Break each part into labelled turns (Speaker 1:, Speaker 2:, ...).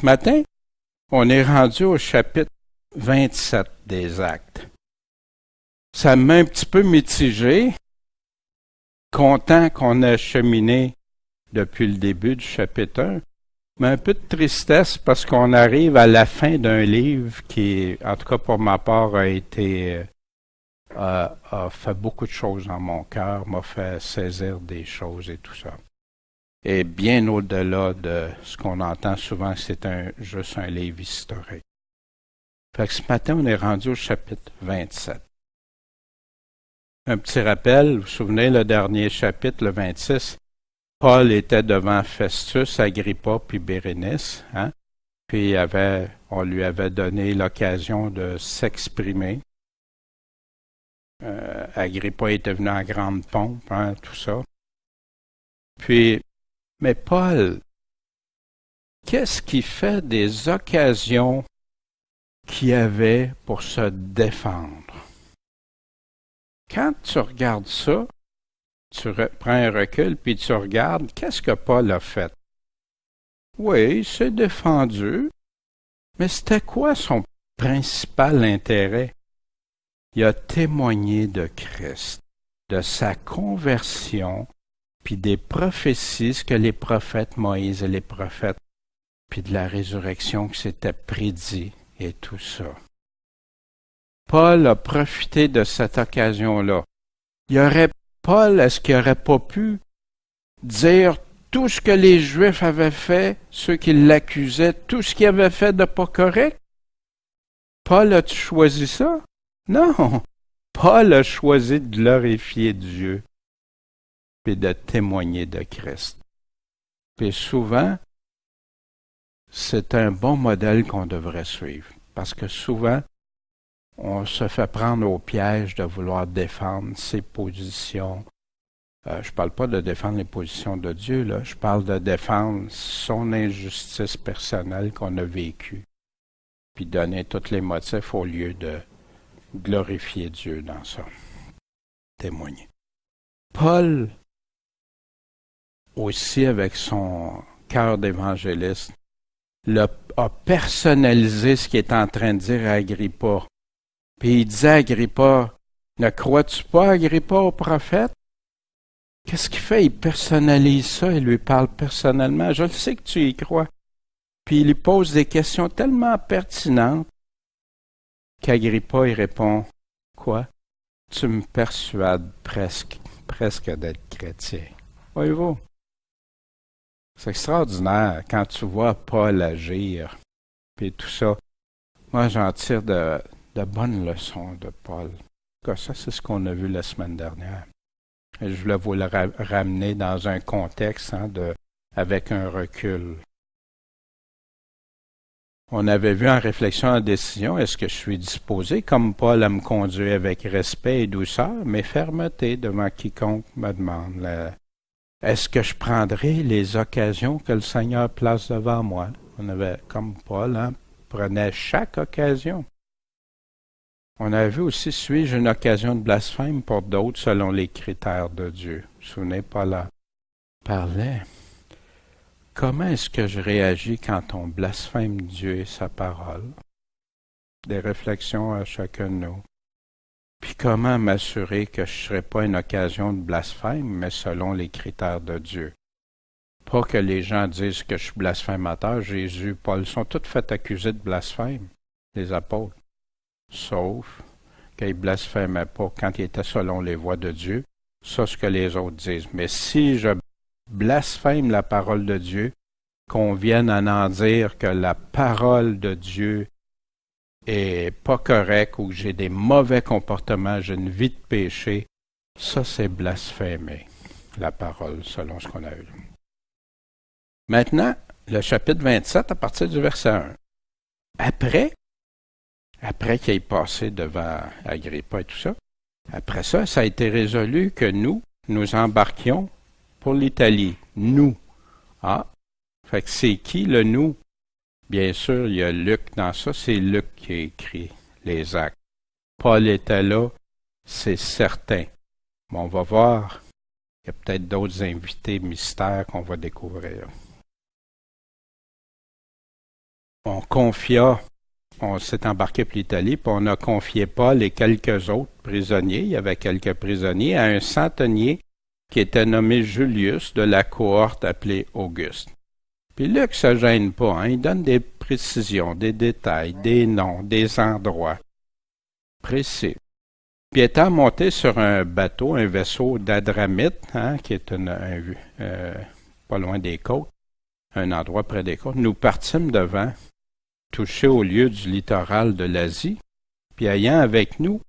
Speaker 1: Ce matin, on est rendu au chapitre 27 des Actes. Ça me met un petit peu mitigé, content qu'on ait cheminé depuis le début du chapitre 1, mais un peu de tristesse parce qu'on arrive à la fin d'un livre qui, en tout cas pour ma part, a fait beaucoup de choses dans mon cœur, m'a fait saisir des choses et tout ça. Et bien au-delà de ce qu'on entend souvent, c'est juste un livre historique. Fait que ce matin, on est rendu au chapitre 27. Un petit rappel, vous vous souvenez, le dernier chapitre, le 26, Paul était devant Festus, Agrippa puis Bérénice, hein? Puis on lui avait donné l'occasion de s'exprimer. Agrippa était venu en grande pompe, hein, tout ça. Mais Paul, qu'est-ce qui fait des occasions qu'il avait pour se défendre? Quand tu regardes ça, tu prends un recul puis tu regardes, qu'est-ce que Paul a fait? Oui, il s'est défendu, mais c'était quoi son principal intérêt? Il a témoigné de Christ, de sa conversion, puis des prophéties, ce que les prophètes Moïse et les prophètes, puis de la résurrection qui s'était prédit et tout ça. Paul a profité de cette occasion-là. Paul, est-ce qu'il n'aurait pas pu dire tout ce que les Juifs avaient fait, ceux qui l'accusaient, tout ce qu'il avait fait de pas correct? Paul a-tu choisi ça? Non! Paul a choisi de glorifier Dieu et de témoigner de Christ. Puis souvent, c'est un bon modèle qu'on devrait suivre, parce que souvent, on se fait prendre au piège de vouloir défendre ses positions. Je ne parle pas de défendre les positions de Dieu, là. Je parle de défendre son injustice personnelle qu'on a vécue, puis donner tous les motifs au lieu de glorifier Dieu dans ça. Témoigner. Paul, aussi avec son cœur d'évangéliste, a personnalisé ce qu'il est en train de dire à Agrippa. Puis il disait à Agrippa, ne crois-tu pas, Agrippa, au prophète? Qu'est-ce qu'il fait? Il personnalise ça, il lui parle personnellement. Je le sais que tu y crois. Puis il lui pose des questions tellement pertinentes qu'Agrippa, il répond, quoi? Tu me persuades presque d'être chrétien. Voyez-vous? C'est extraordinaire quand tu vois Paul agir, puis tout ça. Moi, j'en tire de bonnes leçons de Paul. Ça, c'est ce qu'on a vu la semaine dernière. Et je voulais vous le ramener dans un contexte avec un recul. On avait vu en réflexion en décision, est-ce que je suis disposé, comme Paul, à me conduire avec respect et douceur, mais fermeté devant quiconque me demande. Est-ce que je prendrai les occasions que le Seigneur place devant moi? On avait, comme Paul, prenait chaque occasion. On a vu aussi, suis-je une occasion de blasphème pour d'autres selon les critères de Dieu? Vous vous souvenez, Paul parlait. Comment est-ce que je réagis quand on blasphème Dieu et sa parole? Des réflexions à chacun de nous. Puis comment m'assurer que je ne serai pas une occasion de blasphème, mais selon les critères de Dieu? Pas que les gens disent que je suis blasphémateur. Jésus, Paul sont tous fait accuser de blasphème, les apôtres. Sauf qu'ils ne blasphémaient pas quand ils étaient selon les voies de Dieu. Ça, ce que les autres disent. Mais si je blasphème la parole de Dieu, qu'on vienne en dire que la parole de Dieu est pas correcte ou que j'ai des mauvais comportements, j'ai une vie de péché, ça c'est blasphémer la parole selon ce qu'on a eu. Maintenant, le chapitre 27 à partir du verset 1. Après qu'il ait passé devant Agrippa et tout ça, après ça, ça a été résolu que nous embarquions pour l'Italie. Nous. Fait que c'est qui le nous? Bien sûr, il y a Luc dans ça, c'est Luc qui a écrit les Actes. Paul était là, c'est certain. Mais on va voir, il y a peut-être d'autres invités mystères qu'on va découvrir. on s'est embarqué pour l'Italie, puis on a confié Paul et quelques autres prisonniers, il y avait quelques prisonniers, à un centenier qui était nommé Julius de la cohorte appelée Auguste. Puis Luc se gêne pas, hein, il donne des précisions, des détails, des noms, des endroits précis. Puis étant monté sur un bateau, un vaisseau d'Adramite, hein, qui est pas loin des côtes, un endroit près des côtes, nous partîmes devant, touchés au lieu du littoral de l'Asie, puis ayant avec nous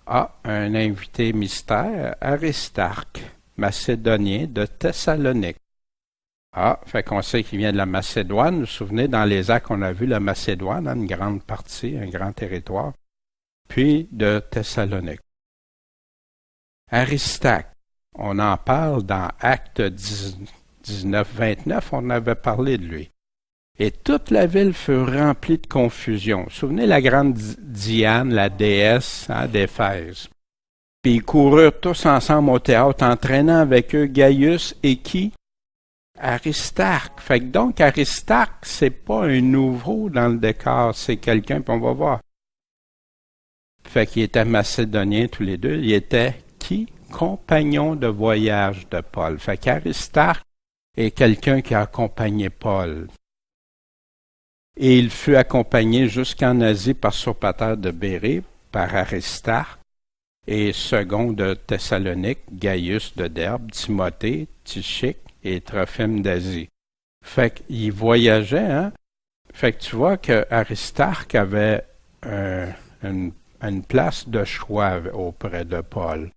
Speaker 1: un invité mystère, Aristarque, macédonien de Thessalonique. Fait qu'on sait qu'il vient de la Macédoine. Vous vous souvenez, dans les Actes, on a vu la Macédoine, une grande partie, un grand territoire, puis de Thessalonique. Aristarque, on en parle dans Actes 19-29, on avait parlé de lui. Et toute la ville fut remplie de confusion. Vous vous souvenez la grande Diane, la déesse d'Éphèse. Puis ils coururent tous ensemble au théâtre, entraînant avec eux Gaius et qui? Aristarque. Fait que donc Aristarque, c'est pas un nouveau dans le décor, c'est quelqu'un, puis on va voir. Fait qu'ils étaient macédoniens tous les deux. Ils étaient qui? Compagnons de voyage de Paul. Fait qu'Aristarque est quelqu'un qui a accompagné Paul. Et il fut accompagné jusqu'en Asie par Sopater de Bérée, par Aristarque, et second de Thessalonique, Gaius de Derbe, Timothée, Tychique et Trophime d'Asie. Fait qu'il voyageait, hein? Fait que tu vois que Aristarque avait une place de choix auprès de Paul.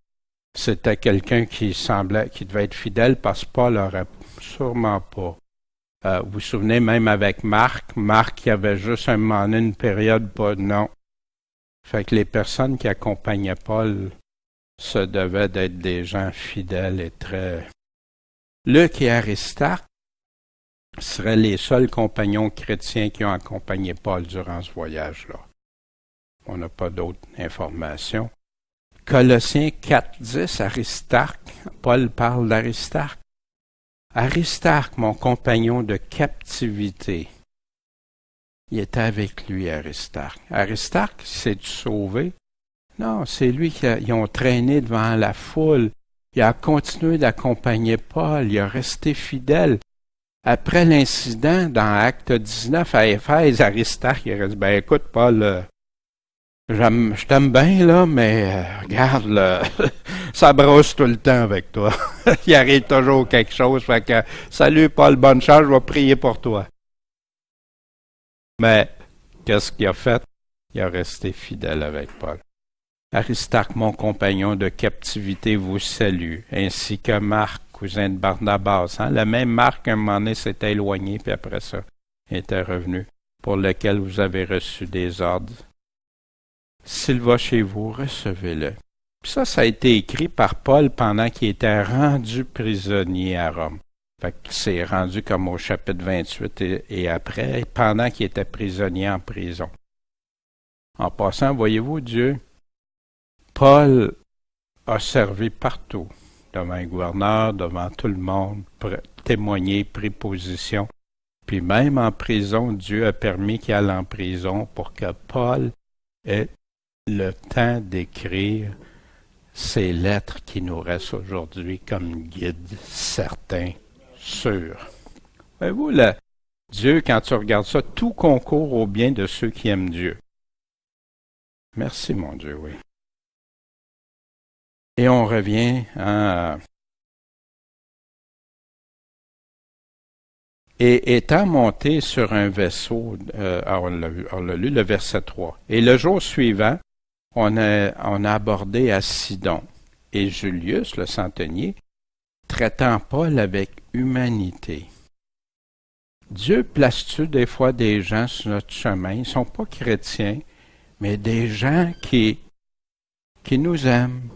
Speaker 1: C'était quelqu'un qui devait être fidèle parce que Paul n'aurait sûrement pas. Vous vous souvenez même avec Marc qui avait juste un moment donné, une période pas, non. Fait que les personnes qui accompagnaient Paul se devaient d'être des gens fidèles et très... Luc et Aristarque seraient les seuls compagnons chrétiens qui ont accompagné Paul durant ce voyage-là. On n'a pas d'autres informations. Colossiens 4.10, Aristarque, Paul parle d'Aristarque. Aristarque, mon compagnon de captivité. Il était avec lui, Aristarque. Aristarque, s'est-tu sauvé? Non, c'est lui qu'ils ont traîné devant la foule. Il a continué d'accompagner Paul, il a resté fidèle. Après l'incident, dans Acte 19 à Éphèse, Aristarque, il a dit, ben écoute, Paul, je t'aime bien, là, mais regarde, là, ça brosse tout le temps avec toi. Il arrive toujours quelque chose, fait que, salut Paul, bonne chance, je vais prier pour toi. Mais, qu'est-ce qu'il a fait? Il a resté fidèle avec Paul. Aristarque, mon compagnon de captivité, vous salue, ainsi que Marc, cousin de Barnabas. Hein? Le même Marc, un moment donné, s'était éloigné, puis après ça, était revenu, pour lequel vous avez reçu des ordres. S'il va chez vous, recevez-le. Puis ça a été écrit par Paul pendant qu'il était rendu prisonnier à Rome. Fait que c'est rendu comme au chapitre 28 et après, pendant qu'il était prisonnier en prison. En passant, voyez-vous, Dieu, Paul a servi partout, devant un gouverneur, devant tout le monde, témoigné, pris position. Puis même en prison, Dieu a permis qu'il aille en prison pour que Paul ait le temps d'écrire ces lettres qui nous restent aujourd'hui comme guide certain, sûr. Voyez-vous, Dieu, quand tu regardes ça, tout concourt au bien de ceux qui aiment Dieu. Merci, mon Dieu, oui. Et on revient à... Et étant monté sur un vaisseau, on l'a lu, le verset 3. Et le jour suivant, on a abordé à Sidon. Et Julius, le centenier, traitant Paul avec humanité. Dieu place-tu des fois des gens sur notre chemin, ils ne sont pas chrétiens, mais des gens qui nous aiment.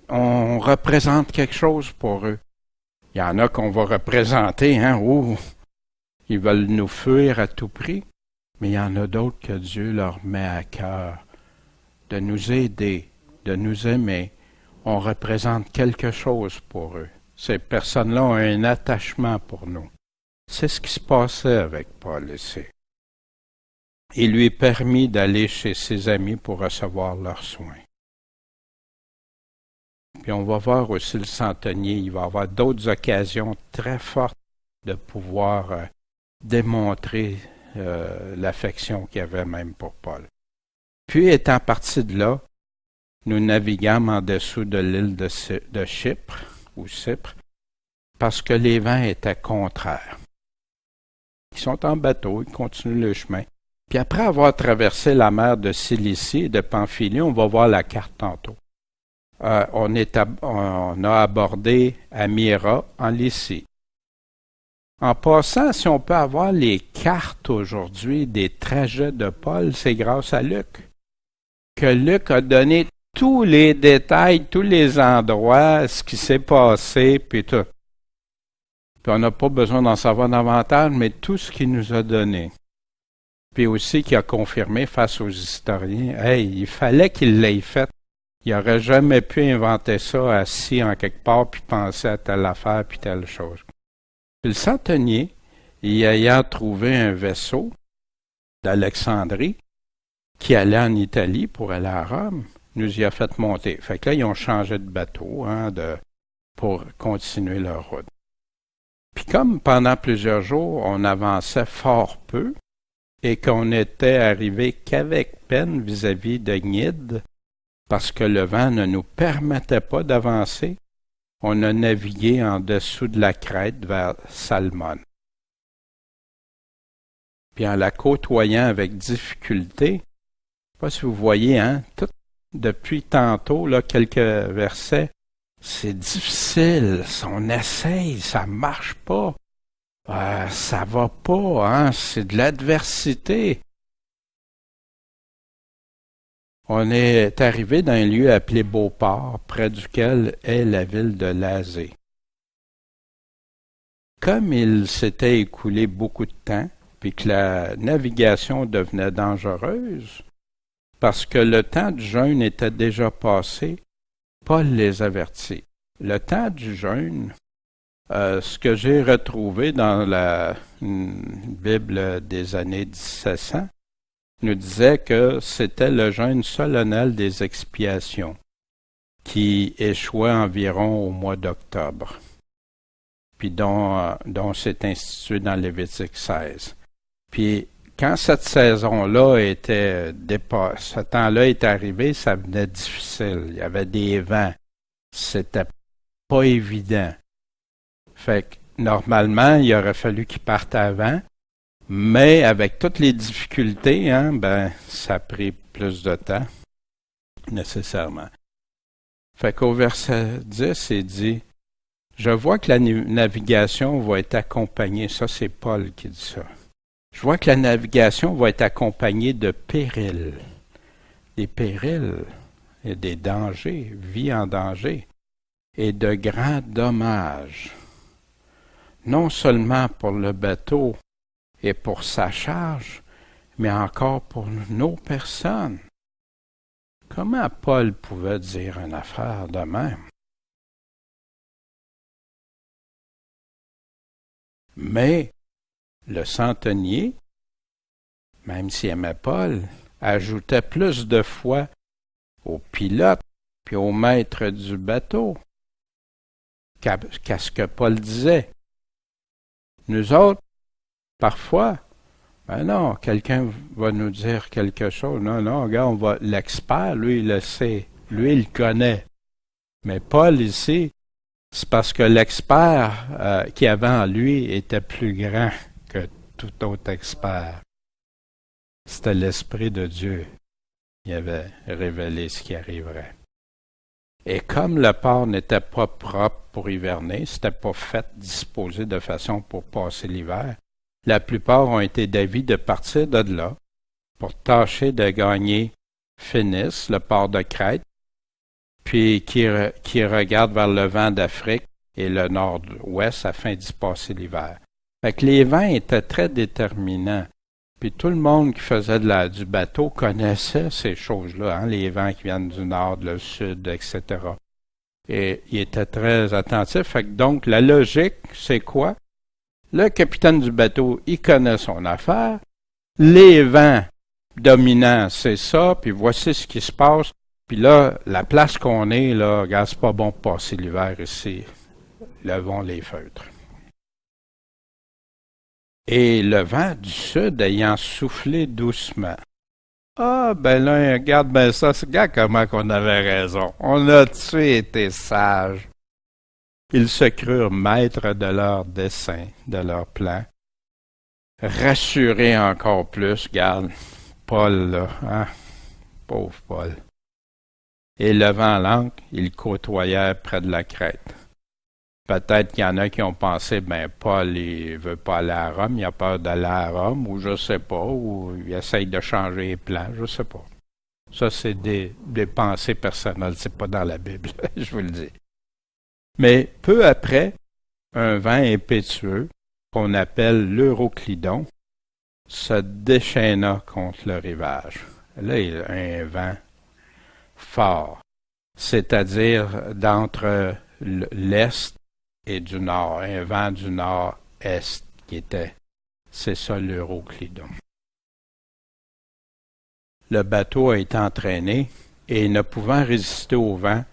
Speaker 1: On représente quelque chose pour eux. Il y en a qu'on va représenter, hein, ils veulent nous fuir à tout prix, mais il y en a d'autres que Dieu leur met à cœur de nous aider, de nous aimer. On représente quelque chose pour eux. Ces personnes-là ont un attachement pour nous. C'est ce qui se passait avec Paul ici. Il lui permit d'aller chez ses amis pour recevoir leurs soins. Puis on va voir aussi le centenier, il va avoir d'autres occasions très fortes de pouvoir démontrer l'affection qu'il avait même pour Paul. Puis étant parti de là, nous naviguâmes en dessous de l'île de Chypre, ou Cypre, parce que les vents étaient contraires. Ils sont en bateau, ils continuent le chemin. Puis après avoir traversé la mer de Cilicie et de Pamphylie, on va voir la carte tantôt. On a abordé à Myra, en Lycie. En passant, si on peut avoir les cartes aujourd'hui des trajets de Paul, c'est grâce à Luc. Que Luc a donné tous les détails, tous les endroits, ce qui s'est passé, puis tout. Puis on n'a pas besoin d'en savoir davantage, mais tout ce qu'il nous a donné. Puis aussi qui a confirmé face aux historiens, hey, il fallait qu'il l'ait fait. Il n'aurait jamais pu inventer ça assis en quelque part, puis penser à telle affaire, puis telle chose. Puis le centenier, y ayant trouvé un vaisseau d'Alexandrie qui allait en Italie pour aller à Rome, nous y a fait monter. Fait que là, ils ont changé de bateau pour continuer leur route. Puis comme pendant plusieurs jours, on avançait fort peu et qu'on était arrivé qu'avec peine vis-à-vis de Gnide, parce que le vent ne nous permettait pas d'avancer, on a navigué en dessous de la Crète vers Salmone. Puis en la côtoyant avec difficulté, je ne sais pas si vous voyez, tout depuis tantôt, là, quelques versets, c'est difficile, on essaye, ça marche pas, ça va pas, c'est de l'adversité. On est arrivé dans un lieu appelé Beauport, près duquel est la ville de Lazée. Comme il s'était écoulé beaucoup de temps, puis que la navigation devenait dangereuse, parce que le temps du jeûne était déjà passé, Paul les avertit. Le temps du jeûne, ce que j'ai retrouvé dans la Bible des années 1700, nous disait que c'était le jeûne solennel des expiations, qui échouait environ au mois d'octobre, puis dont c'est institué dans Lévitique 16. Puis quand cette saison-là ce temps-là est arrivé, ça venait difficile. Il y avait des vents. C'était pas évident. Fait que, normalement, il aurait fallu qu'ils partent avant, mais avec toutes les difficultés, ça a pris plus de temps, nécessairement. Fait qu'au verset 10, il dit, « Je vois que la navigation va être accompagnée. » Ça, c'est Paul qui dit ça. Je vois que la navigation va être accompagnée de périls. Des périls et des dangers, vie en danger, et de grands dommages. Non seulement pour le bateau et pour sa charge, mais encore pour nos personnes. Comment Paul pouvait dire une affaire de même? Mais le centenier, même s'il aimait Paul, ajoutait plus de foi au pilote puis au maître du bateau qu'à ce que Paul disait. Nous autres, parfois, non, quelqu'un va nous dire quelque chose. Non, regarde, l'expert, lui, il le sait. Lui, il le connaît. Mais Paul, ici, c'est parce que l'expert qui avait en lui était plus grand que tout autre expert. C'était l'Esprit de Dieu qui avait révélé ce qui arriverait. Et comme le port n'était pas propre pour hiverner, c'était pas fait, disposé de façon pour passer l'hiver, la plupart ont été d'avis de partir de là pour tâcher de gagner Phénice, le port de Crète, puis qui regarde vers le vent d'Afrique et le nord-ouest afin d'y passer l'hiver. Fait que les vents étaient très déterminants. Puis tout le monde qui faisait du bateau connaissait ces choses-là, les vents qui viennent du nord, du sud, etc. Et il était très attentif. Fait que donc, la logique, c'est quoi? Le capitaine du bateau, il connaît son affaire. Les vents, dominant, c'est ça, puis voici ce qui se passe. Puis là, la place qu'on est, là, regarde, c'est pas bon pour passer l'hiver ici. Levons les feutres. Et le vent du sud ayant soufflé doucement. Ah, ben là, regarde ben ça, regarde comment qu'on avait raison. On a-tu été sages? Ils se crurent maîtres de leur dessein, de leur plan. Rassurés encore plus, regarde, Paul, là, hein? Pauvre Paul. Et levant l'ancre, ils côtoyèrent près de la crête. Peut-être qu'il y en a qui ont pensé, ben Paul, il veut pas aller à Rome, il a peur d'aller à Rome, ou je sais pas, ou il essaye de changer les plans, je sais pas. Ça, c'est des pensées personnelles, c'est pas dans la Bible, je vous le dis. Mais peu après, un vent impétueux, qu'on appelle l'Euroclydon, se déchaîna contre le rivage. Là, il y a un vent fort, c'est-à-dire d'entre l'Est et du Nord, un vent du Nord-Est qui était, c'est ça l'Euroclydon. Le bateau a été entraîné et ne pouvant résister au vent,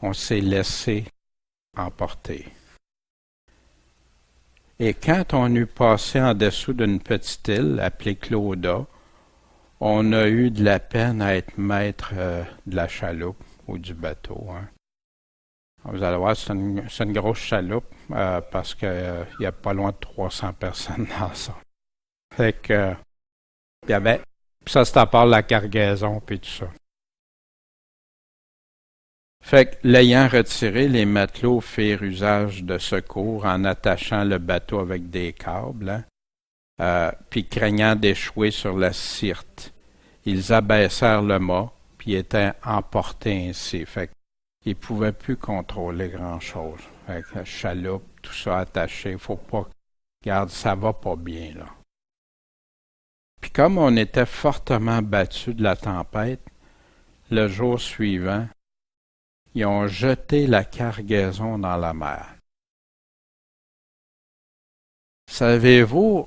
Speaker 1: on s'est laissé emporter. Et quand on eut passé en dessous d'une petite île appelée Clauda, on a eu de la peine à être maître de la chaloupe ou du bateau. Hein. Vous allez voir, c'est une grosse chaloupe parce qu'il y a pas loin de 300 personnes dans ça. Fait que, il y avait, ça c'est à part la cargaison puis tout ça. Fait que, l'ayant retiré, les matelots firent usage de secours en attachant le bateau avec des câbles, hein, puis craignant d'échouer sur la Syrte. Ils abaissèrent le mât, puis étaient emportés ainsi. Fait qu'ils ne pouvaient plus contrôler grand-chose. Fait que la chaloupe, tout ça attaché, faut pas... Regarde, ça va pas bien, là. Puis comme on était fortement battus de la tempête, le jour suivant, ils ont jeté la cargaison dans la mer. Savez-vous,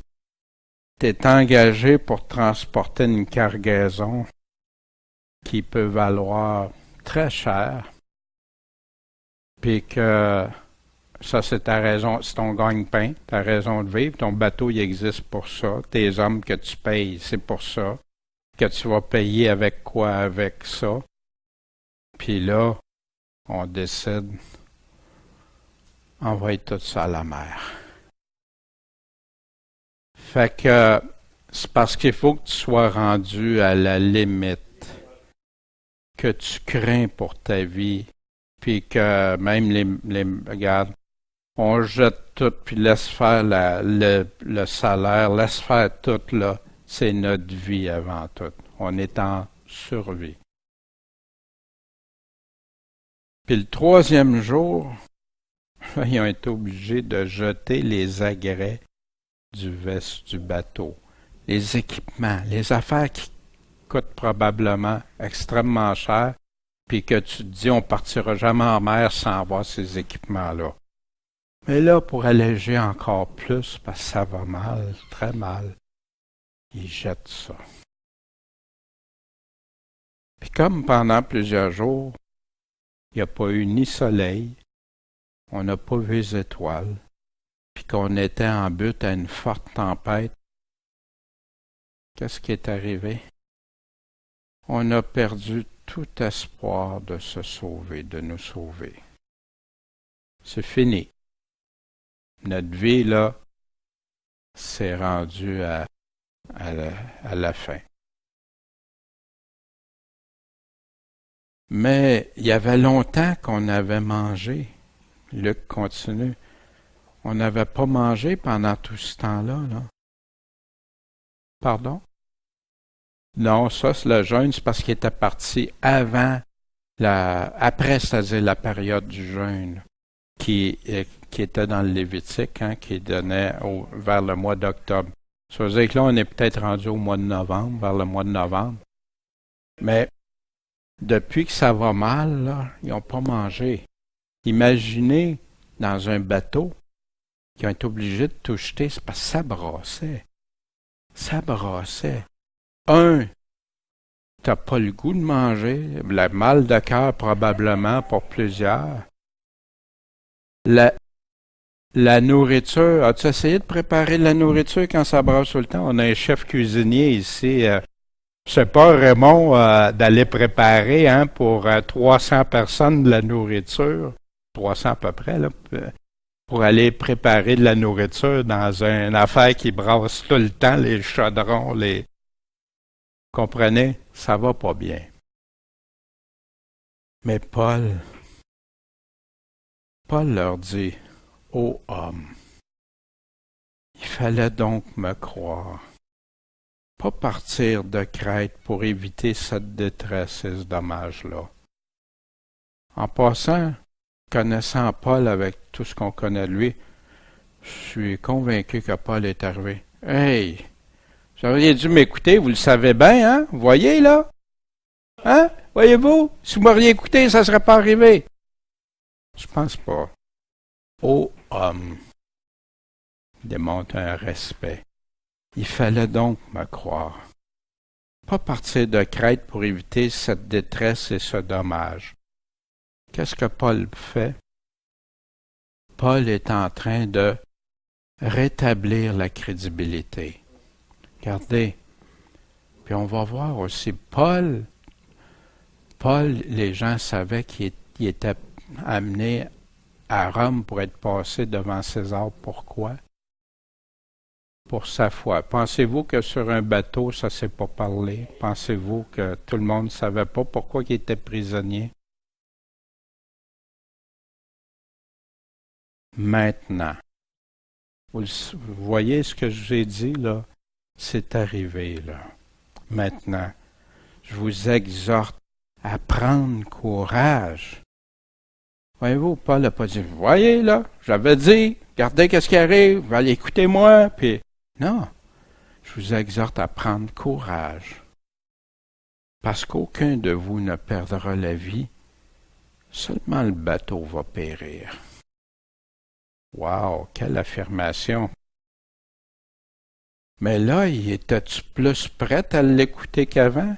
Speaker 1: t'es engagé pour transporter une cargaison qui peut valoir très cher, puis que ça c'est ta raison, c'est ton gagne-pain, ta raison de vivre, ton bateau il existe pour ça, tes hommes que tu payes, c'est pour ça, que tu vas payer avec quoi avec ça, puis là, on décide, envoyer tout ça à la mer. Fait que c'est parce qu'il faut que tu sois rendu à la limite, que tu crains pour ta vie, puis que même regarde, on jette tout, puis laisse faire le salaire, laisse faire tout, là, c'est notre vie avant tout. On est en survie. Puis le troisième jour, ils ont été obligés de jeter les agrès du bateau, les équipements, les affaires qui coûtent probablement extrêmement cher, puis que tu te dis on partira jamais en mer sans avoir ces équipements-là. Mais là, pour alléger encore plus, parce que ça va mal, très mal, ils jettent ça. Puis comme pendant plusieurs jours, il n'y a pas eu ni soleil, on n'a pas vu les étoiles, puis qu'on était en but à une forte tempête, qu'est-ce qui est arrivé? On a perdu tout espoir de se sauver, de nous sauver. C'est fini. Notre vie, là, s'est rendue à la fin. Mais il y avait longtemps qu'on avait mangé. Luc continue. On n'avait pas mangé pendant tout ce temps-là, là. Pardon? Non, ça, c'est le jeûne, c'est parce qu'il était parti après, c'est-à-dire la période du jeûne, qui était dans le Lévitique, hein, qui donnait vers le mois d'octobre. Ça veut dire que là, on est peut-être rendu au mois de novembre, vers le mois de novembre. Mais depuis que ça va mal, là, ils n'ont pas mangé. Imaginez dans un bateau qui ont été obligés de tout jeter, c'est parce que ça brassait. Ça brassait. t'as pas le goût de manger, le mal de cœur probablement pour plusieurs. La nourriture, as-tu essayé de préparer de la nourriture quand ça brasse tout le temps? On a un chef cuisinier ici. C'est pas Raymond d'aller préparer pour 300 personnes de la nourriture, 300 à peu près, là, pour aller préparer de la nourriture dans une affaire qui brasse tout le temps, les chaudrons, les... Comprenez? Ça va pas bien. Mais Paul leur dit, ô homme, il fallait donc me croire. Pas partir de Crète pour éviter cette détresse et ce dommage-là. En passant, connaissant Paul avec tout ce qu'on connaît de lui, je suis convaincu que Paul est arrivé. Hey! Vous auriez dû m'écouter, vous le savez bien, hein? Vous voyez, là? Hein? Voyez-vous? Si vous m'auriez écouté, ça ne serait pas arrivé. Je pense pas. Ô homme, démontre un respect. Il fallait donc me croire. Pas partir de Crète pour éviter cette détresse et ce dommage. Qu'est-ce que Paul fait? Paul est en train de rétablir la crédibilité. Regardez. Puis on va voir aussi, Paul, les gens savaient qu'il était amené à Rome pour être passé devant César. Pourquoi? Pour sa foi. Pensez-vous que sur un bateau, ça ne s'est pas parlé? Pensez-vous que tout le monde ne savait pas pourquoi il était prisonnier? Maintenant, vous voyez ce que je vous ai dit, là? C'est arrivé, là. Maintenant, je vous exhorte à prendre courage. Voyez-vous, Paul n'a pas dit, voyez, là, j'avais dit, regardez qu'est-ce qui arrive, allez, écoutez-moi, puis... Non, je vous exhorte à prendre courage, parce qu'aucun de vous ne perdra la vie, seulement le bateau va périr. Wow, quelle affirmation! Mais là, étais-tu plus prête à l'écouter qu'avant?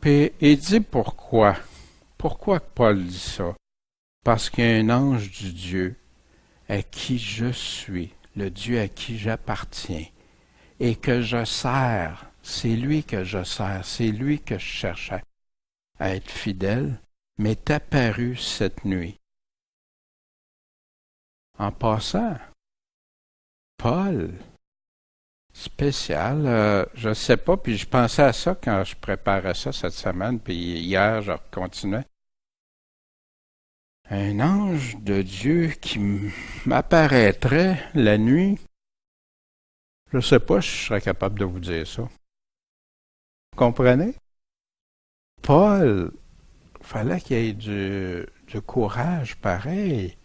Speaker 1: Puis il dit pourquoi. Pourquoi Paul dit ça? Parce qu'il y a un ange du Dieu à qui je suis, le Dieu à qui j'appartiens, et que je sers, c'est lui que je sers, c'est lui que je cherche à être fidèle, m'est apparu cette nuit. En passant, Paul, spécial, je ne sais pas, puis je pensais à ça quand je préparais ça cette semaine, puis hier je continuais. Un ange de Dieu qui m'apparaîtrait la nuit, je ne sais pas si je serais capable de vous dire ça. Vous comprenez? Paul, il fallait qu'il y ait du courage pareil.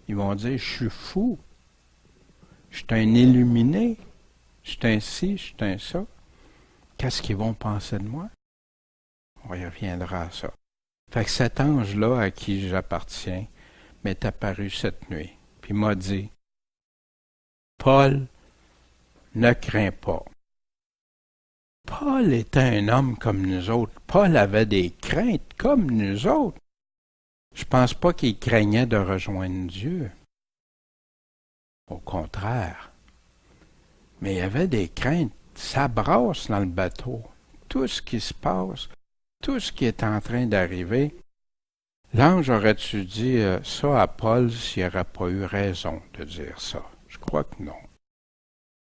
Speaker 1: Ils vont dire, je suis fou, je suis un illuminé, je suis un ci, je suis un ça. Qu'est-ce qu'ils vont penser de moi? On y reviendra à ça. Fait que cet ange-là à qui j'appartiens m'est apparu cette nuit, puis m'a dit, Paul, ne crains pas. Paul était un homme comme nous autres. Paul avait des craintes comme nous autres. Je pense pas qu'il craignait de rejoindre Dieu. Au contraire. Mais il y avait des craintes. Ça brasse dans le bateau. Tout ce qui se passe, tout ce qui est en train d'arriver. L'ange aurait-tu dit ça à Paul s'il n'aurait pas eu raison de dire ça? Je crois que non.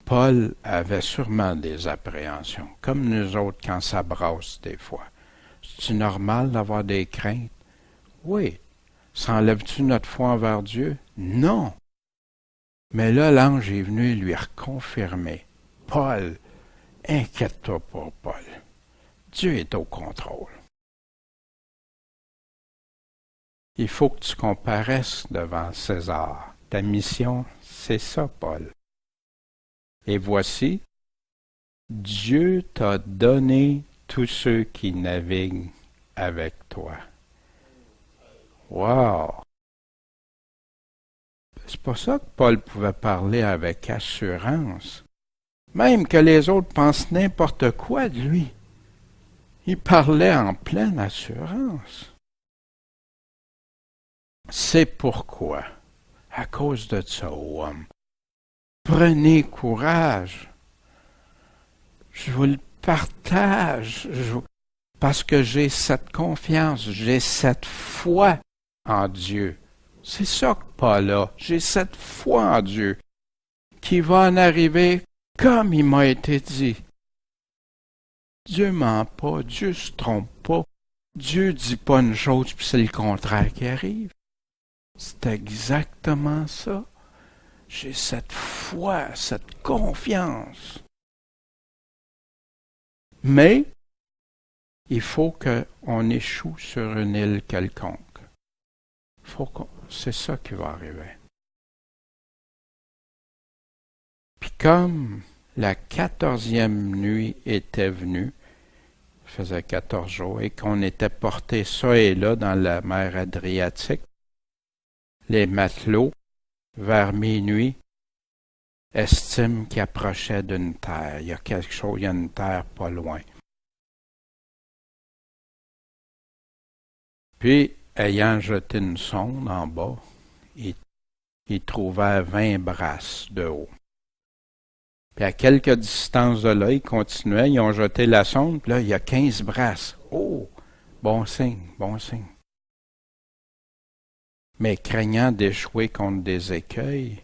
Speaker 1: Paul avait sûrement des appréhensions, comme nous autres quand ça brasse des fois. C'est-tu normal d'avoir des craintes? Oui. S'enlève-tu notre foi envers Dieu? Non. Mais là, l'ange est venu lui reconfirmer. Paul, inquiète-toi pas, Paul. Dieu est au contrôle. Il faut que tu comparaisses devant César. Ta mission, c'est ça, Paul. Et voici, Dieu t'a donné tous ceux qui naviguent avec toi. Wow! C'est pour ça que Paul pouvait parler avec assurance. Même que les autres pensent n'importe quoi de lui. Il parlait en pleine assurance. C'est pourquoi, à cause de ça, ô homme, prenez courage. Je vous le partage. Parce que j'ai cette confiance, j'ai cette foi en Dieu. C'est ça que Paul a. J'ai cette foi en Dieu qui va en arriver comme il m'a été dit. Dieu ment pas, Dieu se trompe pas. Dieu dit pas une chose puis c'est le contraire qui arrive. C'est exactement ça. J'ai cette foi, cette confiance. Mais il faut qu'on échoue sur une île quelconque. C'est ça qui va arriver. Puis comme la 14e nuit était venue, faisait 14 jours, et qu'on était porté ça et là dans la mer Adriatique, les matelots, vers minuit, estiment qu'ils approchaient d'une terre. Il y a quelque chose, il y a une terre pas loin. Puis, ayant jeté une sonde en bas, ils trouvaient 20 brasses de haut. Puis à quelques distances de là, ils continuaient, ils ont jeté la sonde, puis là, il y a 15 brasses. Oh! Bon signe, bon signe. Mais craignant d'échouer contre des écueils,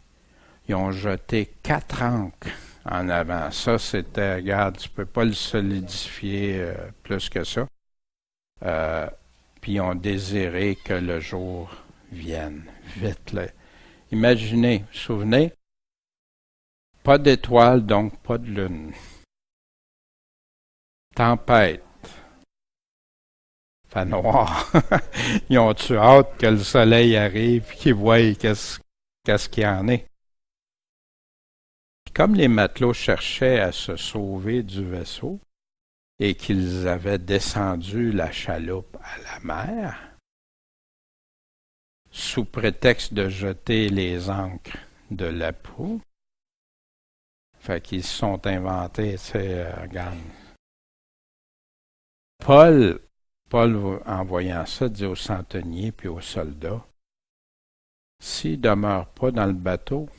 Speaker 1: ils ont jeté 4 ancres en avant. Ça, c'était, regarde, tu peux pas le solidifier plus que ça. Puis ils ont désiré que le jour vienne. Vite, là. Imaginez, vous vous souvenez? Pas d'étoiles, donc pas de lune. Tempête. Fait noir. Ils ont-tu hâte que le soleil arrive et qu'ils voient qu'est-ce qu'il y en est? Puis comme les matelots cherchaient à se sauver du vaisseau et qu'ils avaient descendu la chaloupe à la mer, sous prétexte de jeter les ancres de la proue, fait qu'ils se sont inventés, tu sais, regarde. Paul, en voyant ça, dit aux centeniers puis aux soldats, s'ils ne demeurent pas dans le bateau,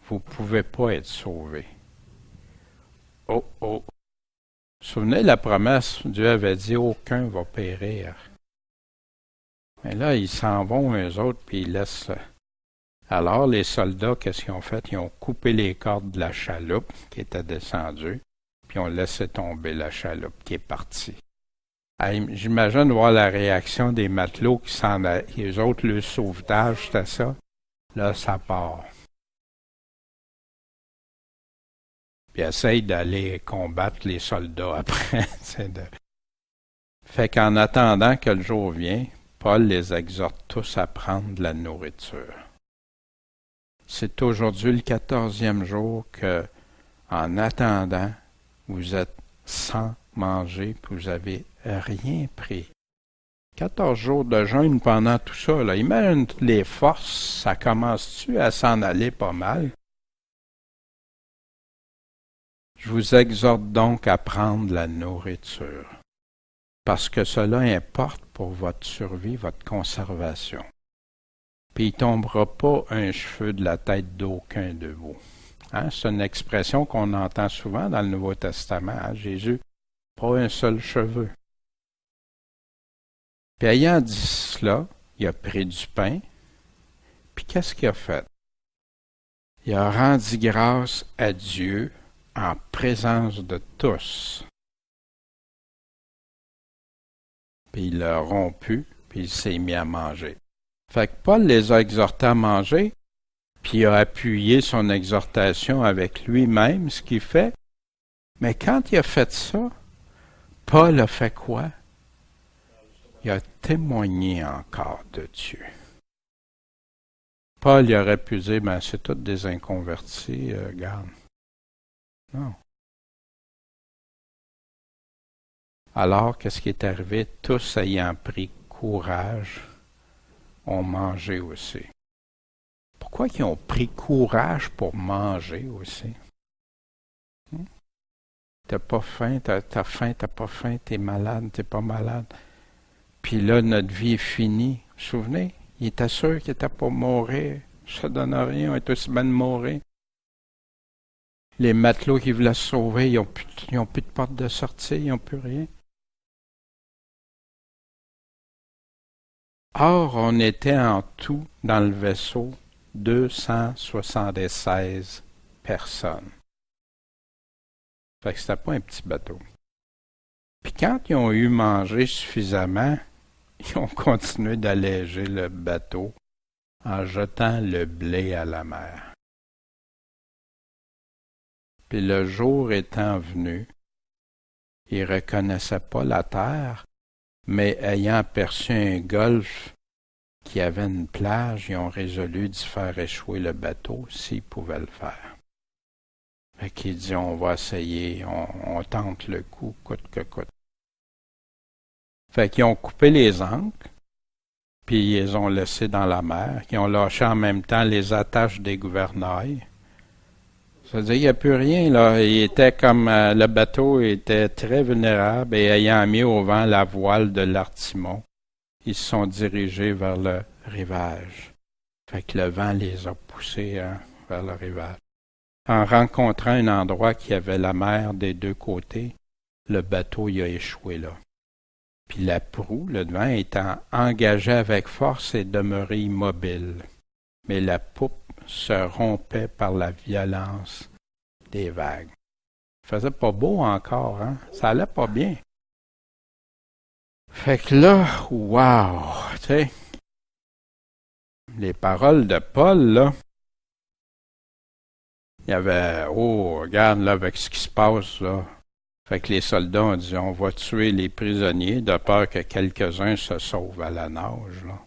Speaker 1: vous ne pouvez pas être sauvés. Oh, oh. Vous vous souvenez de la promesse? Dieu avait dit, aucun va périr. Mais là, ils s'en vont, eux autres, puis ils laissent. Alors, les soldats, qu'est-ce qu'ils ont fait? Ils ont coupé les cordes de la chaloupe qui était descendue, puis ont laissé tomber la chaloupe qui est partie. J'imagine voir la réaction des matelots qui s'en allaient. Les autres, le sauvetage, c'était ça. Là, ça part. Puis essaye d'aller combattre les soldats après. Fait qu'en attendant que le jour vienne, Paul les exhorte tous à prendre de la nourriture. C'est aujourd'hui le 14e jour que, en attendant, vous êtes sans manger, puis vous n'avez rien pris. 14 jours de jeûne pendant tout ça, là. Imagine toutes les forces, ça commence-tu à s'en aller pas mal? Je vous exhorte donc à prendre la nourriture, parce que cela importe pour votre survie, votre conservation. Puis il ne tombera pas un cheveu de la tête d'aucun de vous. Hein? C'est une expression qu'on entend souvent dans le Nouveau Testament. Hein? Jésus, pas un seul cheveu. Puis ayant dit cela, il a pris du pain, puis qu'est-ce qu'il a fait? Il a rendu grâce à Dieu en présence de tous. Puis il l'a rompu, puis il s'est mis à manger. Fait que Paul les a exhortés à manger, puis il a appuyé son exhortation avec lui-même, ce qu'il fait. Mais quand il a fait ça, Paul a fait quoi? Il a témoigné encore de Dieu. Paul il aurait pu dire, ben c'est tous des inconvertis, regarde. Non. Alors, qu'est-ce qui est arrivé? Tous ayant pris courage, ont mangé aussi. Pourquoi ils ont pris courage pour manger aussi? T'as pas faim, t'as faim, t'as pas faim, t'es malade, t'es pas malade. Puis là, notre vie est finie. Vous vous souvenez? Il était sûr qu'il était pas mourir. Ça donne rien, on est aussi bien de mourir. Les matelots qui voulaient se sauver, ils ont plus de porte de sortie, ils n'ont plus rien. Or, on était en tout dans le vaisseau 276 personnes. Fait que c'était pas un petit bateau. Puis quand ils ont eu mangé suffisamment, ils ont continué d'alléger le bateau en jetant le blé à la mer. Puis le jour étant venu, ils ne reconnaissaient pas la terre, mais ayant aperçu un golfe qui avait une plage, ils ont résolu d'y faire échouer le bateau s'ils pouvaient le faire. Fait qu'ils disent, on va essayer, on tente le coup, coûte que coûte. Fait qu'ils ont coupé les ancres, puis ils les ont laissés dans la mer, ils ont lâché en même temps les attaches des gouvernails. Ça veut dire qu'il n'y a plus rien, là. Il était comme, le bateau était très vulnérable, et ayant mis au vent la voile de l'artimon, ils se sont dirigés vers le rivage. Fait que le vent les a poussés vers le rivage. En rencontrant un endroit qui avait la mer des deux côtés, le bateau y a échoué là. Puis la proue, le devant, étant engagée avec force et demeurée immobile. Mais la poupe se rompait par la violence des vagues. Il faisait pas beau encore, hein? Ça allait pas bien. Fait que là, wow! Tu sais, les paroles de Paul, là, il y avait, oh, regarde là, avec ce qui se passe, là. Fait que les soldats ont dit, on va tuer les prisonniers, de peur que quelques-uns se sauvent à la nage, là.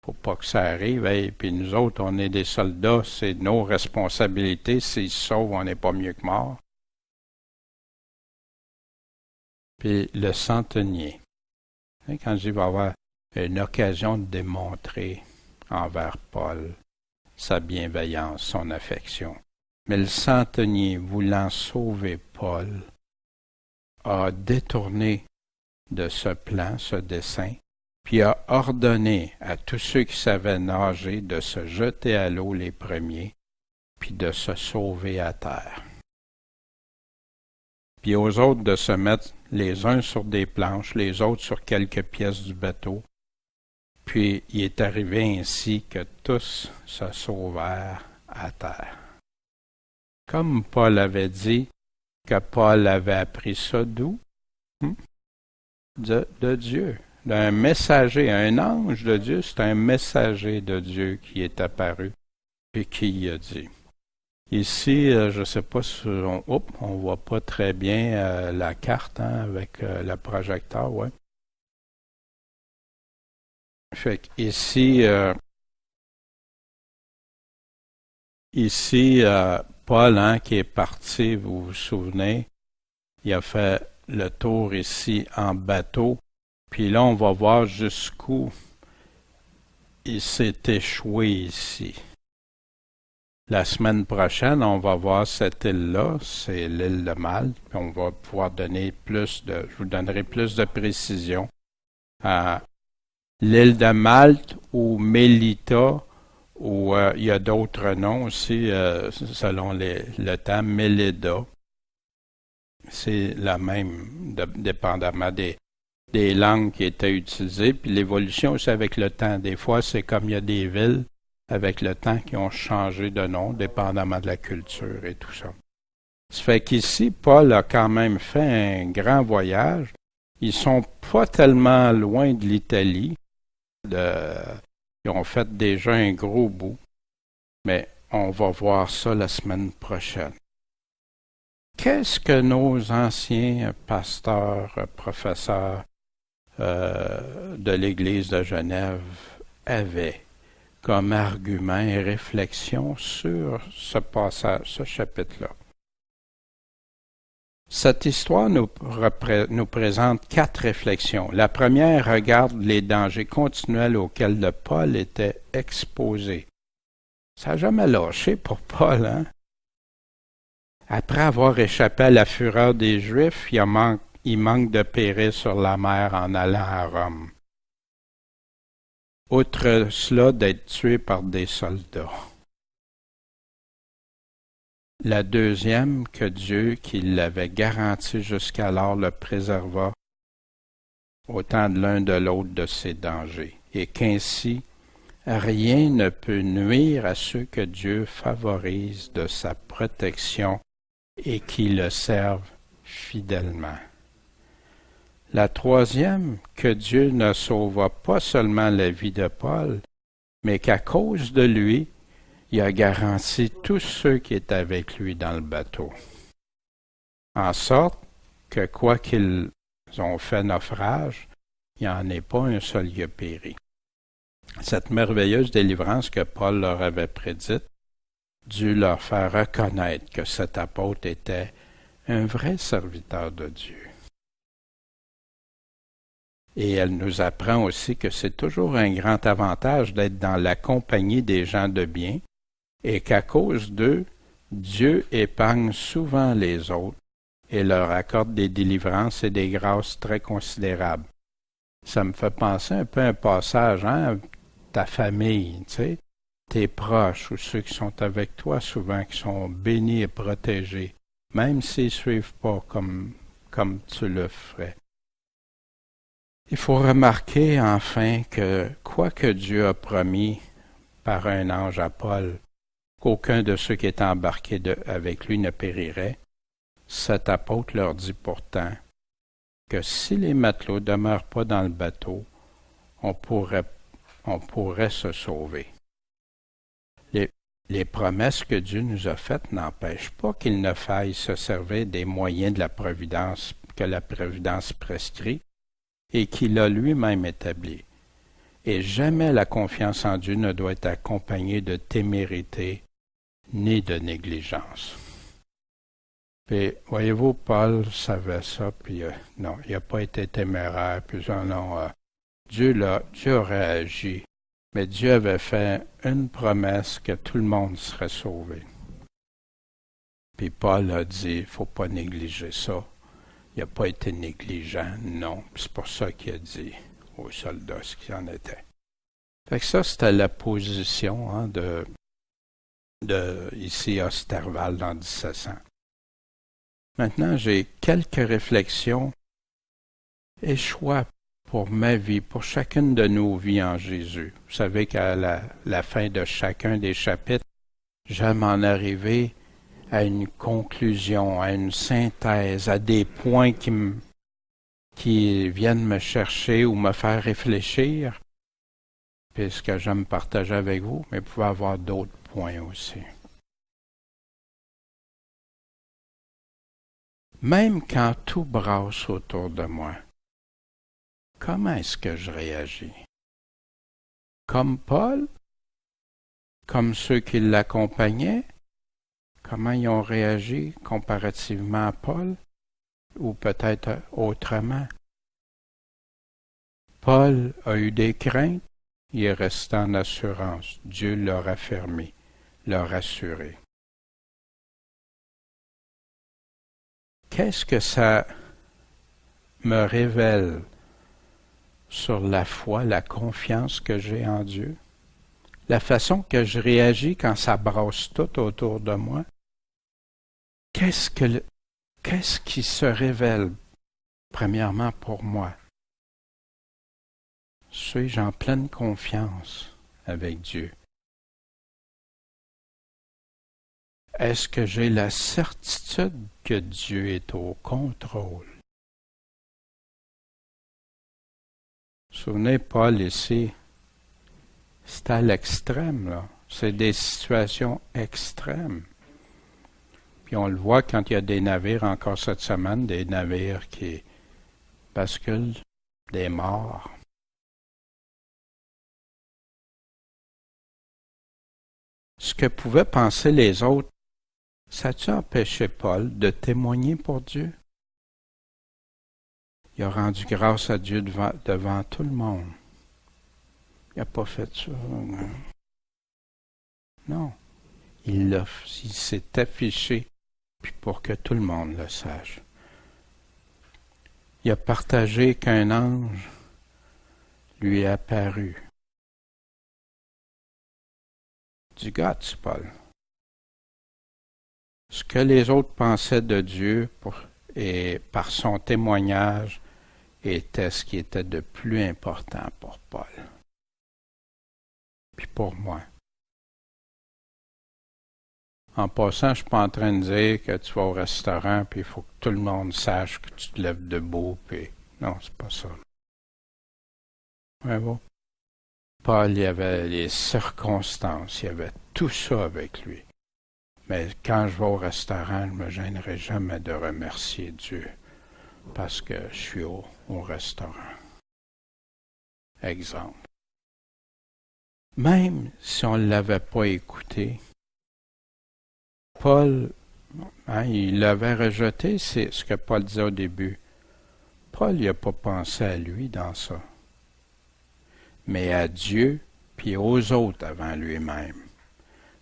Speaker 1: Faut pas que ça arrive, et puis nous autres, on est des soldats, c'est nos responsabilités, s'ils se sauvent, on n'est pas mieux que morts. Puis le centenier, quand il va avoir une occasion de démontrer envers Paul sa bienveillance, son affection. Mais le centenier, voulant sauver Paul, a détourné de ce plan, ce dessein, puis a ordonné à tous ceux qui savaient nager de se jeter à l'eau les premiers, puis de se sauver à terre. Puis aux autres de se mettre les uns sur des planches, les autres sur quelques pièces du bateau. Puis il est arrivé ainsi que tous se sauvèrent à terre. Comme Paul avait dit, que Paul avait appris ça d'où? De Dieu. D'un messager, un ange de Dieu, c'est un messager de Dieu qui est apparu et qui a dit. Ici, je ne sais pas si on voit pas très bien la carte avec le projecteur, ouais. Fait que ici, Paul, qui est parti, vous vous souvenez, il a fait le tour ici en bateau, puis là, on va voir jusqu'où il s'est échoué ici. La semaine prochaine, on va voir cette île-là, c'est l'île de Malte, puis on va pouvoir donner je vous donnerai plus de précision. L'île de Malte ou Mélita, ou il y a d'autres noms aussi, selon le temps, Mélida. C'est la même, dépendamment des langues qui étaient utilisées, puis l'évolution aussi avec le temps. Des fois, c'est comme il y a des villes avec le temps qui ont changé de nom, dépendamment de la culture et tout ça. Ça fait qu'ici, Paul a quand même fait un grand voyage. Ils sont pas tellement loin de l'Italie. Ils ont fait déjà un gros bout. Mais on va voir ça la semaine prochaine. Qu'est-ce que nos anciens pasteurs, professeurs de l'Église de Genève avaient comme argument et réflexion sur ce passage, ce chapitre-là? Cette histoire nous présente 4 réflexions. La première regarde les dangers continuels auxquels le Paul était exposé. Ça n'a jamais lâché pour Paul, hein? Après avoir échappé à la fureur des Juifs, il manque de périr sur la mer en allant à Rome. Outre cela, d'être tué par des soldats. La deuxième, que Dieu, qui l'avait garanti jusqu'alors, le préserva autant de l'un de l'autre de ses dangers, et qu'ainsi rien ne peut nuire à ceux que Dieu favorise de sa protection et qui le servent fidèlement. La troisième, que Dieu ne sauva pas seulement la vie de Paul, mais qu'à cause de lui, il a garanti tous ceux qui étaient avec lui dans le bateau. En sorte que quoi qu'ils ont fait naufrage, il n'y en ait pas un seul qui a péri. Cette merveilleuse délivrance que Paul leur avait prédite dut leur faire reconnaître que cet apôtre était un vrai serviteur de Dieu. Et elle nous apprend aussi que c'est toujours un grand avantage d'être dans la compagnie des gens de bien et qu'à cause d'eux, Dieu épargne souvent les autres et leur accorde des délivrances et des grâces très considérables. Ça me fait penser un peu à un passage, ta famille, tu sais, tes proches ou ceux qui sont avec toi souvent, qui sont bénis et protégés, même s'ils ne suivent pas comme tu le ferais. Il faut remarquer enfin que, quoique Dieu a promis par un ange à Paul qu'aucun de ceux qui étaient embarqués avec lui ne périrait, cet apôtre leur dit pourtant que si les matelots ne demeurent pas dans le bateau, on pourrait se sauver. Les promesses que Dieu nous a faites n'empêchent pas qu'il ne faille se servir des moyens de la providence que la providence prescrit et qu'il a lui-même établi. Et jamais la confiance en Dieu ne doit être accompagnée de témérité ni de négligence. Puis, voyez-vous, Paul savait ça, puis non, il n'a pas été téméraire, puis Dieu aurait agi, mais Dieu avait fait une promesse que tout le monde serait sauvé. Puis Paul a dit, il ne faut pas négliger ça. Il n'a pas été négligent, non. C'est pour ça qu'il a dit aux soldats ce qu'il en était. Fait que ça, c'était la position de ici à Sterval dans 1700. Maintenant, j'ai quelques réflexions et choix pour ma vie, pour chacune de nos vies en Jésus. Vous savez qu'à la fin de chacun des chapitres, j'aime en arriver à une conclusion, à une synthèse, à des points qui viennent me chercher ou me faire réfléchir, puisque j'aime partager avec vous, mais vous pouvez avoir d'autres points aussi. Même quand tout brasse autour de moi, comment est-ce que je réagis? Comme Paul? Comme ceux qui l'accompagnaient? Comment ils ont réagi comparativement à Paul? Ou peut-être autrement? Paul a eu des craintes, il est resté en assurance. Dieu l'a raffermi, l'a rassuré. Qu'est-ce que ça me révèle sur la foi, la confiance que j'ai en Dieu? La façon que je réagis quand ça brasse tout autour de moi? Qu'est-ce qui se révèle, premièrement, pour moi? Suis-je en pleine confiance avec Dieu? Est-ce que j'ai la certitude que Dieu est au contrôle? Souvenez, Paul ici, c'est à l'extrême, là. C'est des situations extrêmes. Puis on le voit quand il y a des navires, encore cette semaine, des navires qui basculent, des morts. Ce que pouvaient penser les autres, ça a-tu empêché Paul de témoigner pour Dieu? Il a rendu grâce à Dieu devant tout le monde. Il n'a pas fait ça. Non. Il s'est affiché puis pour que tout le monde le sache. Il a partagé qu'un ange lui est apparu. Du gars, Paul. Ce que les autres pensaient de Dieu et par son témoignage était ce qui était de plus important pour Paul. Puis pour moi. En passant, je ne suis pas en train de dire que tu vas au restaurant puis il faut que tout le monde sache que tu te lèves debout. Puis non, c'est pas ça. Ouais, bon. Paul, il y avait les circonstances, il y avait tout ça avec lui. Mais quand je vais au restaurant, je ne me gênerai jamais de remercier Dieu parce que je suis au restaurant. Exemple. Même si on ne l'avait pas écouté, Paul, il l'avait rejeté, c'est ce que Paul disait au début. Paul n'a pas pensé à lui dans ça, mais à Dieu puis aux autres avant lui-même.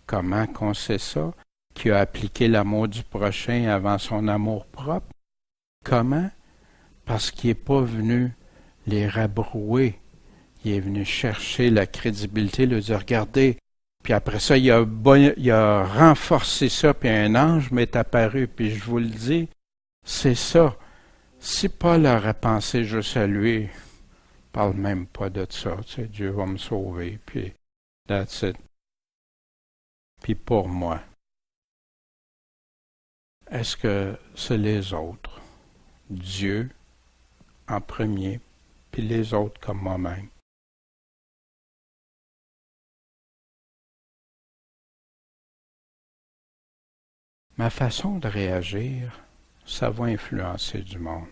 Speaker 1: Comment qu'on sait ça? Qui a appliqué l'amour du prochain avant son amour propre? Comment? Parce qu'il n'est pas venu les rabrouer. Il est venu chercher la crédibilité, lui dire, regardez. Puis après ça, il a renforcé ça, puis un ange m'est apparu. Puis je vous le dis, c'est ça. Si Paul aurait pensé juste à lui, parle même pas de ça. Tu sais, Dieu va me sauver, puis that's it. Puis pour moi, est-ce que c'est les autres? Dieu en premier, puis les autres comme moi-même. Ma façon de réagir, ça va influencer du monde.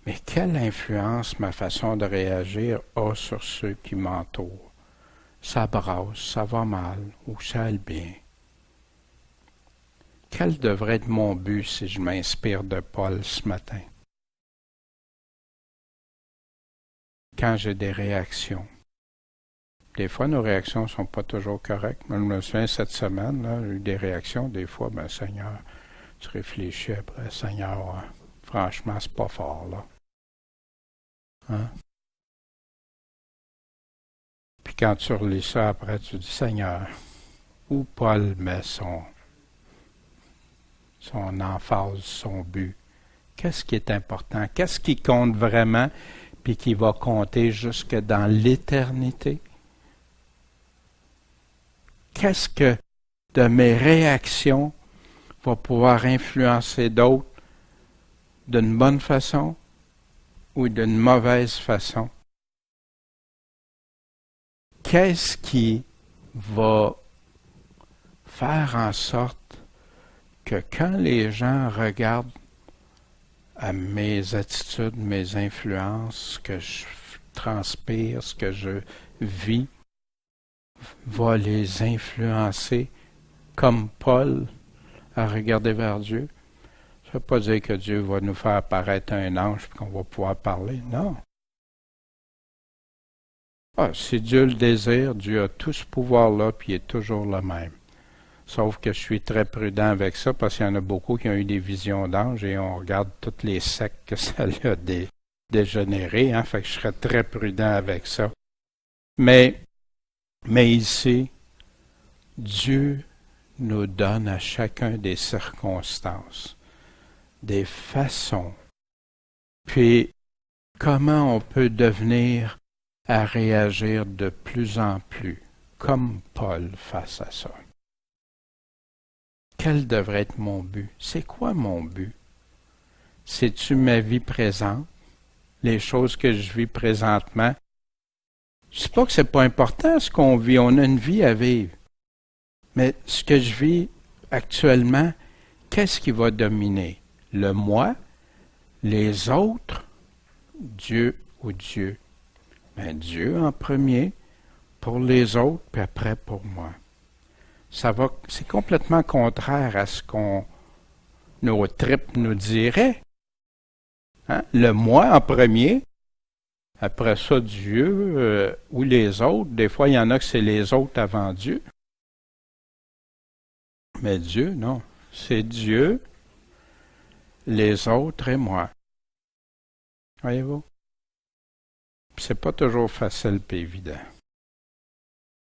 Speaker 1: Mais quelle influence ma façon de réagir a sur ceux qui m'entourent? Ça brasse, ça va mal ou ça aille bien. Quel devrait être mon but si je m'inspire de Paul ce matin? Quand j'ai des réactions. Des fois, nos réactions ne sont pas toujours correctes. Moi, je me souviens, cette semaine, là, j'ai eu des réactions. Des fois, ben, Seigneur, tu réfléchis après, Seigneur, franchement, c'est pas fort, là. Hein? Puis quand tu relis ça après, tu dis, Seigneur, où Paul met son emphase, son but? Qu'est-ce qui est important? Qu'est-ce qui compte vraiment, puis qui va compter jusque dans l'éternité? Qu'est-ce que de mes réactions va pouvoir influencer d'autres d'une bonne façon ou d'une mauvaise façon? Qu'est-ce qui va faire en sorte que quand les gens regardent à mes attitudes, mes influences, ce que je transpire, ce que je vis, va les influencer comme Paul à regarder vers Dieu? Ça ne veut pas dire que Dieu va nous faire apparaître un ange et qu'on va pouvoir parler. Non. Si Dieu le désire, Dieu a tout ce pouvoir-là, puis il est toujours le même. Sauf que je suis très prudent avec ça, parce qu'il y en a beaucoup qui ont eu des visions d'anges, et on regarde toutes les sectes que ça a dégénéré, hein, fait que je serais très prudent avec ça. Mais ici, Dieu nous donne à chacun des circonstances, des façons, puis comment on peut devenir à réagir de plus en plus, comme Paul face à ça. Quel devrait être mon but? C'est quoi mon but? C'est-tu ma vie présente? Les choses que je vis présentement? Je ne dis pas que c'est pas important ce qu'on vit, on a une vie à vivre. Mais ce que je vis actuellement, qu'est-ce qui va dominer? Le moi, les autres, Dieu ou Dieu? Ben, Dieu en premier, pour les autres, puis après pour moi. C'est complètement contraire à ce nos tripes nous diraient. Hein? Le moi en premier, après ça Dieu ou les autres. Des fois, il y en a que c'est les autres avant Dieu. Mais Dieu, non. C'est Dieu, les autres et moi. Voyez-vous? C'est pas toujours facile et évident.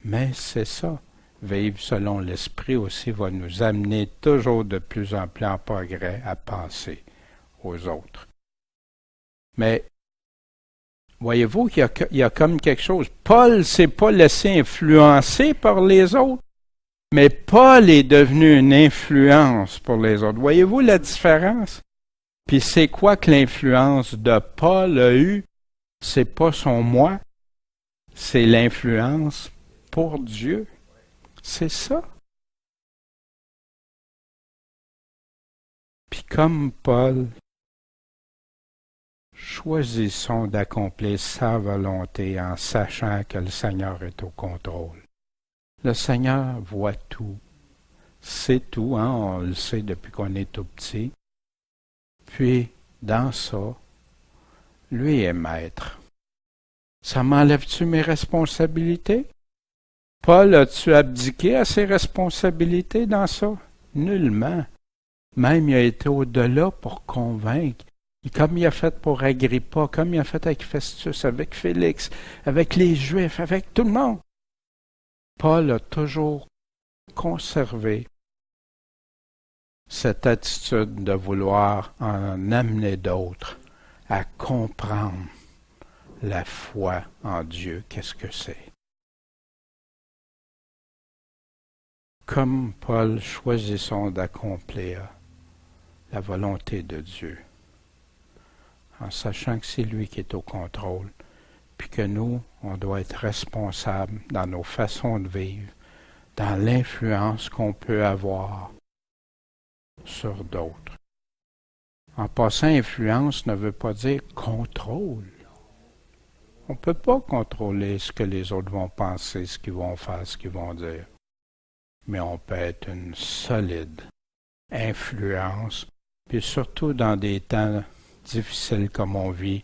Speaker 1: Mais c'est ça. Vivre selon l'Esprit aussi va nous amener toujours de plus en plus en progrès à penser aux autres. Mais voyez-vous qu'il y a comme quelque chose. Paul ne s'est pas laissé influencer par les autres, mais Paul est devenu une influence pour les autres. Voyez-vous la différence? Puis c'est quoi que l'influence de Paul a eue? C'est pas son moi, c'est l'influence pour Dieu. C'est ça. Puis comme Paul, choisissons d'accomplir sa volonté en sachant que le Seigneur est au contrôle. Le Seigneur voit tout. C'est tout, hein? On le sait depuis qu'on est tout petit. Puis, dans ça, lui est maître. Ça m'enlève-tu mes responsabilités? Paul, as-tu abdiqué à ses responsabilités dans ça? Nullement. Même il a été au-delà pour convaincre. Et comme il a fait pour Agrippa, comme il a fait avec Festus, avec Félix, avec les Juifs, avec tout le monde. Paul a toujours conservé cette attitude de vouloir en amener d'autres à comprendre la foi en Dieu. Qu'est-ce que c'est? Comme Paul, choisissons d'accomplir la volonté de Dieu, en sachant que c'est lui qui est au contrôle, puis que nous, on doit être responsables dans nos façons de vivre, dans l'influence qu'on peut avoir sur d'autres. En passant, influence ne veut pas dire contrôle. On ne peut pas contrôler ce que les autres vont penser, ce qu'ils vont faire, ce qu'ils vont dire. Mais on peut être une solide influence, puis surtout dans des temps difficiles comme on vit,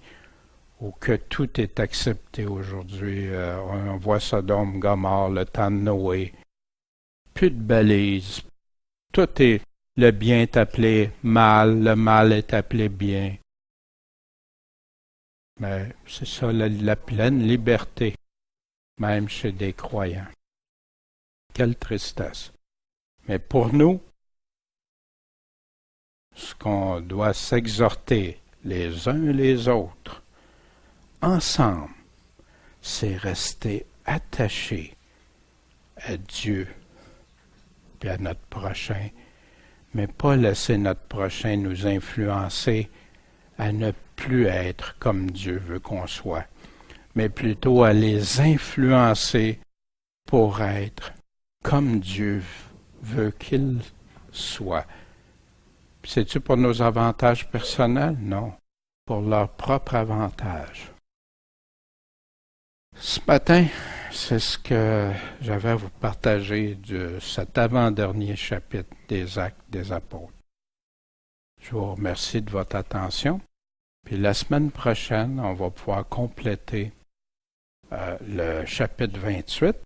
Speaker 1: où que tout est accepté aujourd'hui. On voit Sodome, Gomorrhe, le temps de Noé. Plus de balises. Tout est, le bien est appelé mal, le mal est appelé bien. Mais c'est ça, la pleine liberté, même chez des croyants. Quelle tristesse. Mais pour nous, ce qu'on doit s'exhorter les uns et les autres, ensemble, c'est rester attachés à Dieu et à notre prochain, mais pas laisser notre prochain nous influencer à ne plus être comme Dieu veut qu'on soit, mais plutôt à les influencer pour être comme Dieu veut qu'ils soient. C'est-tu pour nos avantages personnels? Non, pour leur propre avantage. Ce matin, c'est ce que j'avais à vous partager de cet avant-dernier chapitre des Actes des Apôtres. Je vous remercie de votre attention. Puis la semaine prochaine, on va pouvoir compléter le chapitre 28.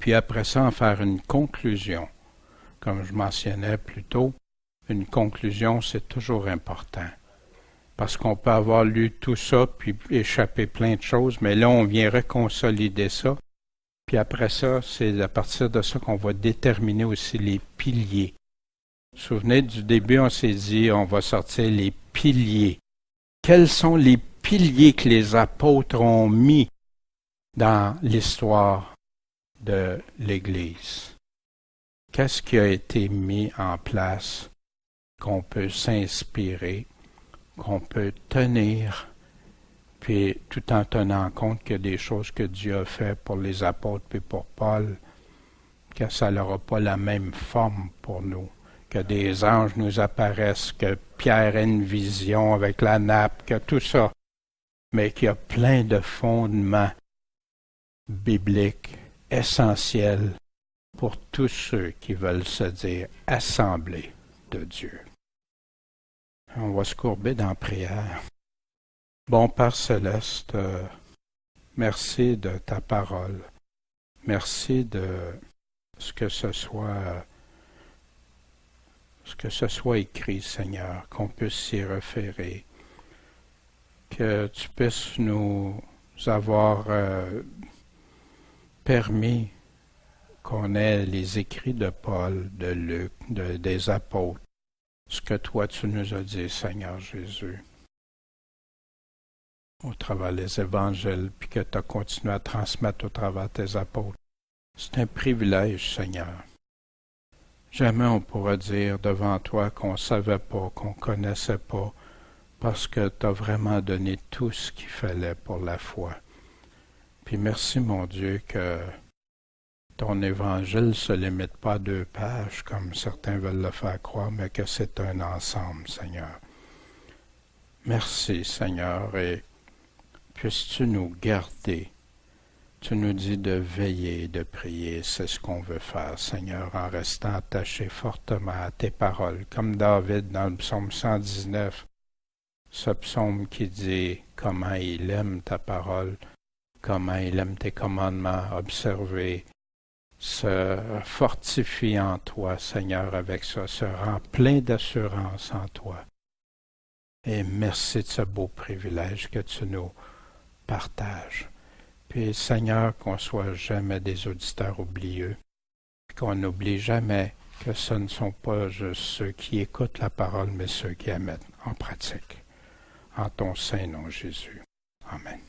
Speaker 1: Puis après ça, en faire une conclusion. Comme je mentionnais plus tôt, une conclusion, c'est toujours important. Parce qu'on peut avoir lu tout ça, puis échapper plein de choses, mais là, on vient reconsolider ça. Puis après ça, c'est à partir de ça qu'on va déterminer aussi les piliers. Vous vous souvenez, du début, on s'est dit, on va sortir les piliers. Quels sont les piliers que les apôtres ont mis dans l'histoire de l'Église? Qu'est-ce qui a été mis en place qu'on peut s'inspirer, qu'on peut tenir, puis tout en tenant compte qu'il y a des choses que Dieu a fait pour les apôtres puis pour Paul, que ça n'aura pas la même forme pour nous, que des anges nous apparaissent, que Pierre a une vision avec la nappe, que tout ça, mais qu'il y a plein de fondements bibliques essentiels pour tous ceux qui veulent se dire assemblés de Dieu. On va se courber dans la prière. Bon Père Céleste, merci de ta parole. Merci de ce que ce soit que ce soit écrit, Seigneur, qu'on puisse s'y référer, que tu puisses nous avoir permis qu'on ait les écrits de Paul, de Luc, des apôtres, ce que toi tu nous as dit, Seigneur Jésus, au travers des évangiles, puis que tu as continué à transmettre au travers tes apôtres. C'est un privilège, Seigneur. Jamais on pourra dire devant toi qu'on ne savait pas, qu'on ne connaissait pas, parce que tu as vraiment donné tout ce qu'il fallait pour la foi. Puis merci, mon Dieu, que ton évangile ne se limite pas à 2 pages, comme certains veulent le faire croire, mais que c'est un ensemble, Seigneur. Merci, Seigneur, et puisses-tu nous garder. Tu nous dis de veiller, de prier, c'est ce qu'on veut faire, Seigneur, en restant attaché fortement à tes paroles, comme David dans le psaume 119, ce psaume qui dit comment il aime ta parole, comment il aime tes commandements, observer, se fortifie en toi, Seigneur, avec ça, se rend plein d'assurance en toi. Et merci de ce beau privilège que tu nous partages. Puis, Seigneur, qu'on ne soit jamais des auditeurs oublieux, qu'on n'oublie jamais que ce ne sont pas juste ceux qui écoutent la parole, mais ceux qui la mettent en pratique. En ton saint nom, Jésus. Amen.